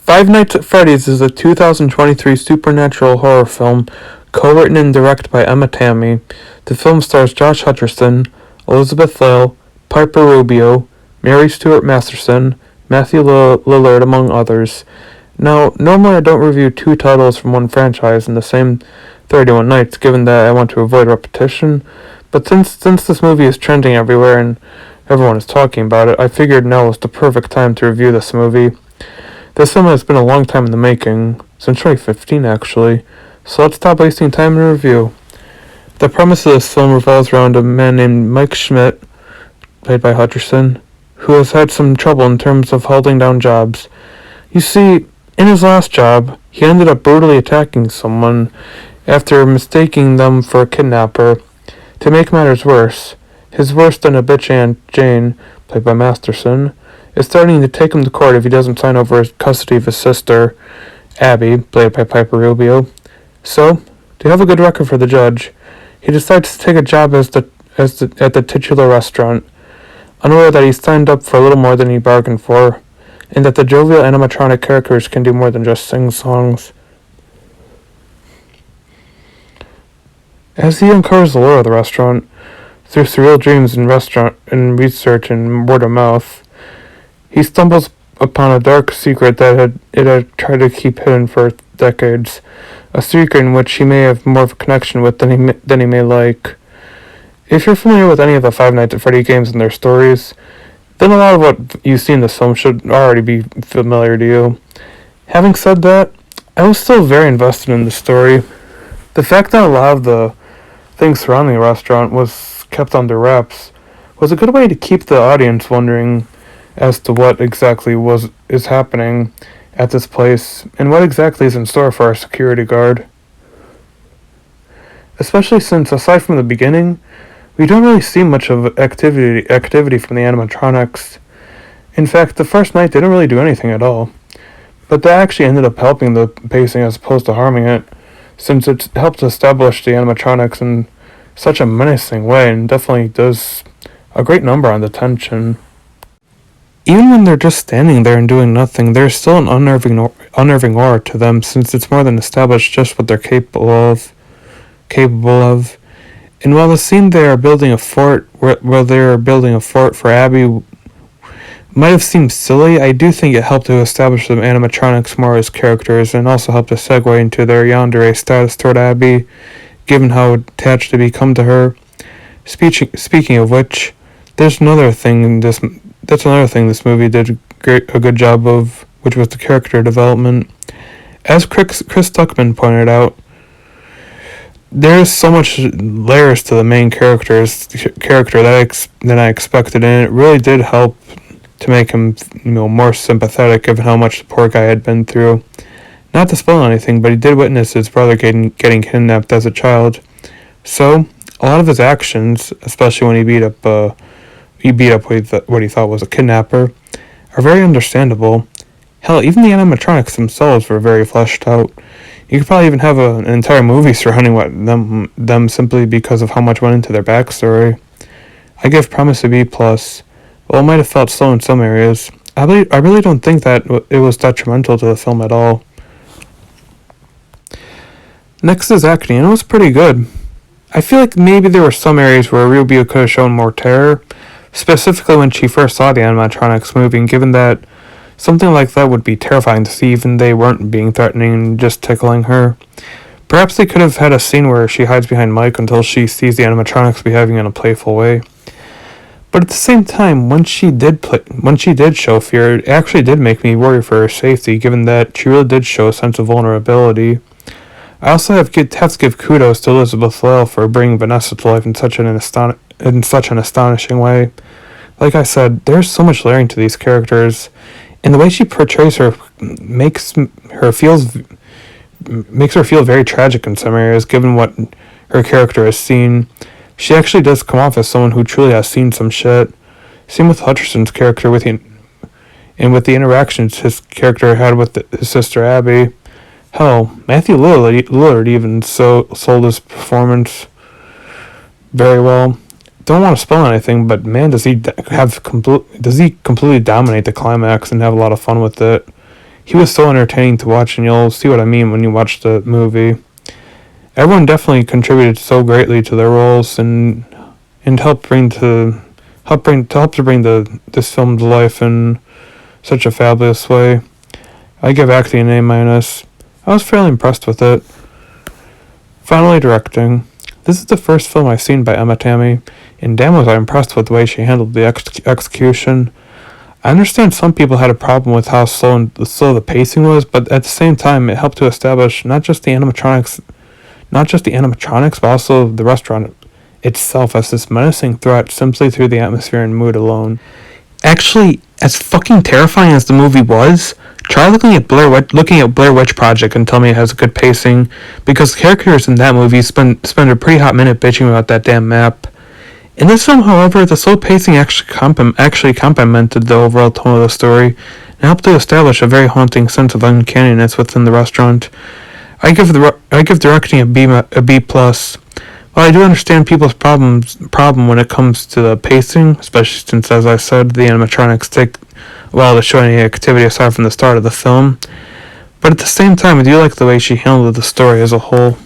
Five Nights at Freddy's is a 2023 supernatural horror film co-written and directed by Emma Tammy. The film stars Josh Hutcherson, Elizabeth Lale, Piper Rubio, Mary Stuart Masterson, Matthew Lillard, among others. Now, normally I don't review two titles from one franchise in the same 31 nights, given that I want to avoid repetition, but since this movie is trending everywhere and everyone is talking about it, I figured now was the perfect time to review this movie. This film has been a long time in the making, since 2015 actually, so let's stop wasting time in review. The premise of this film revolves around a man named Mike Schmidt, played by Hutcherson, who has had some trouble in terms of holding down jobs. You see, in his last job, he ended up brutally attacking someone after mistaking them for a kidnapper. To make matters worse, his worse than a bitch Aunt Jane, played by Masterson, is threatening to take him to court if he doesn't sign over his custody of his sister, Abby, played by Piper Rubio. So, to have a good record for the judge, he decides to take a job at the titular restaurant, unaware that he signed up for a little more than he bargained for, and that the jovial animatronic characters can do more than just sing songs. As he uncovers the lore of the restaurant, through surreal dreams and research and word of mouth, he stumbles upon a dark secret that it had tried to keep hidden for decades, a secret in which he may have more of a connection with than he may like. If you're familiar with any of the Five Nights at Freddy games and their stories, then a lot of what you see in this film should already be familiar to you. Having said that, I was still very invested in the story. The fact that a lot of the things surrounding the restaurant was kept under wraps was a good way to keep the audience wondering as to what exactly is happening at this place and what exactly is in store for our security guard. Especially since, aside from the beginning, we don't really see much of activity from the animatronics. In fact, the first night they didn't really do anything at all. But that actually ended up helping the pacing as opposed to harming it, since it helps establish the animatronics in such a menacing way and definitely does a great number on the tension. Even when they're just standing there and doing nothing, there's still an unnerving aura to them, since it's more than established just what they're capable of. And while the scene they are building a fort, where they are building a fort for Abby, might have seemed silly, I do think it helped to establish the animatronics more as characters, and also helped to segue into their yandere status toward Abby, given how attached they become to her. Speaking of which, that's another thing this movie did a good job of, which was the character development. As Chris Stuckman pointed out, there's so much layers to the main character than I expected, and it really did help to make him, more sympathetic given how much the poor guy had been through. Not to spoil anything, but he did witness his brother getting kidnapped as a child. So, a lot of his actions, especially when he beat up what he thought was a kidnapper, are very understandable. Hell, even the animatronics themselves were very fleshed out. You could probably even have an entire movie surrounding them simply because of how much went into their backstory. I give Promise a B+. While it might have felt slow in some areas, I really don't think that it was detrimental to the film at all. Next is acting, and it was pretty good. I feel like maybe there were some areas where Rubio could have shown more terror, specifically when she first saw the animatronics moving, given that something like that would be terrifying to see even they weren't being threatening and just tickling her. Perhaps they could have had a scene where she hides behind Mike until she sees the animatronics behaving in a playful way. But at the same time, when she did show fear, it actually did make me worry for her safety, given that she really did show a sense of vulnerability. I also have to give kudos to Elizabeth Lale for bringing Vanessa to life in such an astonishing way. Like I said, there's so much layering to these characters, and the way she portrays her makes her feel very tragic in some areas, given what her character has seen. She actually does come off as someone who truly has seen some shit. Same with Hutcherson's character with the interactions his character had with his sister Abby. Hell, Matthew Lillard even sold his performance very well. Don't want to spoil anything, but man, does he completely dominate the climax and have a lot of fun with it. he was so entertaining to watch, and you'll see what I mean when you watch the movie. Everyone definitely contributed so greatly to their roles and helped to bring this film to life in such a fabulous way. I give acting an A-. I was fairly impressed with it. Finally, directing. This is the first film I've seen by Emma Tammy, and damn was I impressed with the way she handled the execution. I understand some people had a problem with how slow the pacing was, but at the same time, it helped to establish not just the animatronics, but also the restaurant itself as this menacing threat simply through the atmosphere and mood alone. Actually, as fucking terrifying as the movie was, try looking at Blair Witch Project and tell me it has good pacing, because characters in that movie spend a pretty hot minute bitching about that damn map. In this film, however, the slow pacing actually complemented the overall tone of the story and helped to establish a very haunting sense of uncanniness within the restaurant. I give directing a B plus. While I do understand people's problem when it comes to the pacing, especially since, as I said, the animatronics take a while to show any activity aside from the start of the film, but at the same time, I do like the way she handled the story as a whole.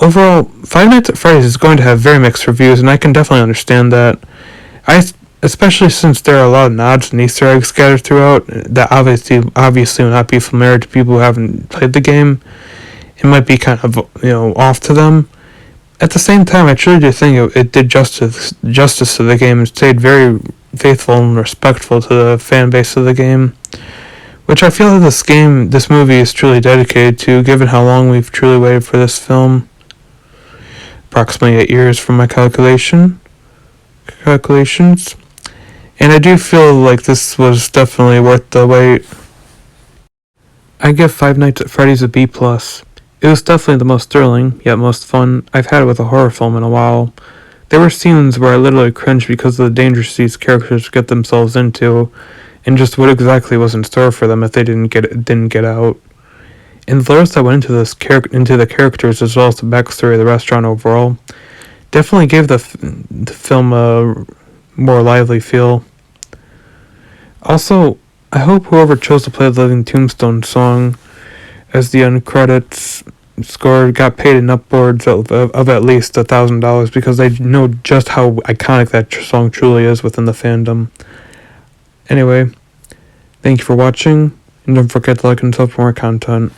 Overall, Five Nights at Freddy's is going to have very mixed reviews, and I can definitely understand that. Especially since there are a lot of nods and Easter eggs scattered throughout that obviously will not be familiar to people who haven't played the game. It might be kind of off to them. At the same time, I truly do think it did justice to the game and stayed very faithful and respectful to the fan base of the game, which I feel that this movie is truly dedicated to, given how long we've truly waited for this film. Approximately 8 years from my calculations, and I do feel like this was definitely worth the wait. I give Five Nights at Freddy's a B+. It was definitely the most thrilling, yet most fun I've had with a horror film in a while. There were scenes where I literally cringed because of the dangers these characters get themselves into, and just what exactly was in store for them if they didn't get out. And the layers that went into the characters as well as the backstory of the restaurant overall definitely gave the film a more lively feel. Also, I hope whoever chose to play the Living Tombstone song as the end credits score got paid in upwards of at least $1,000, because they know just how iconic that song truly is within the fandom. Anyway, thank you for watching, and don't forget to like and sub for more content.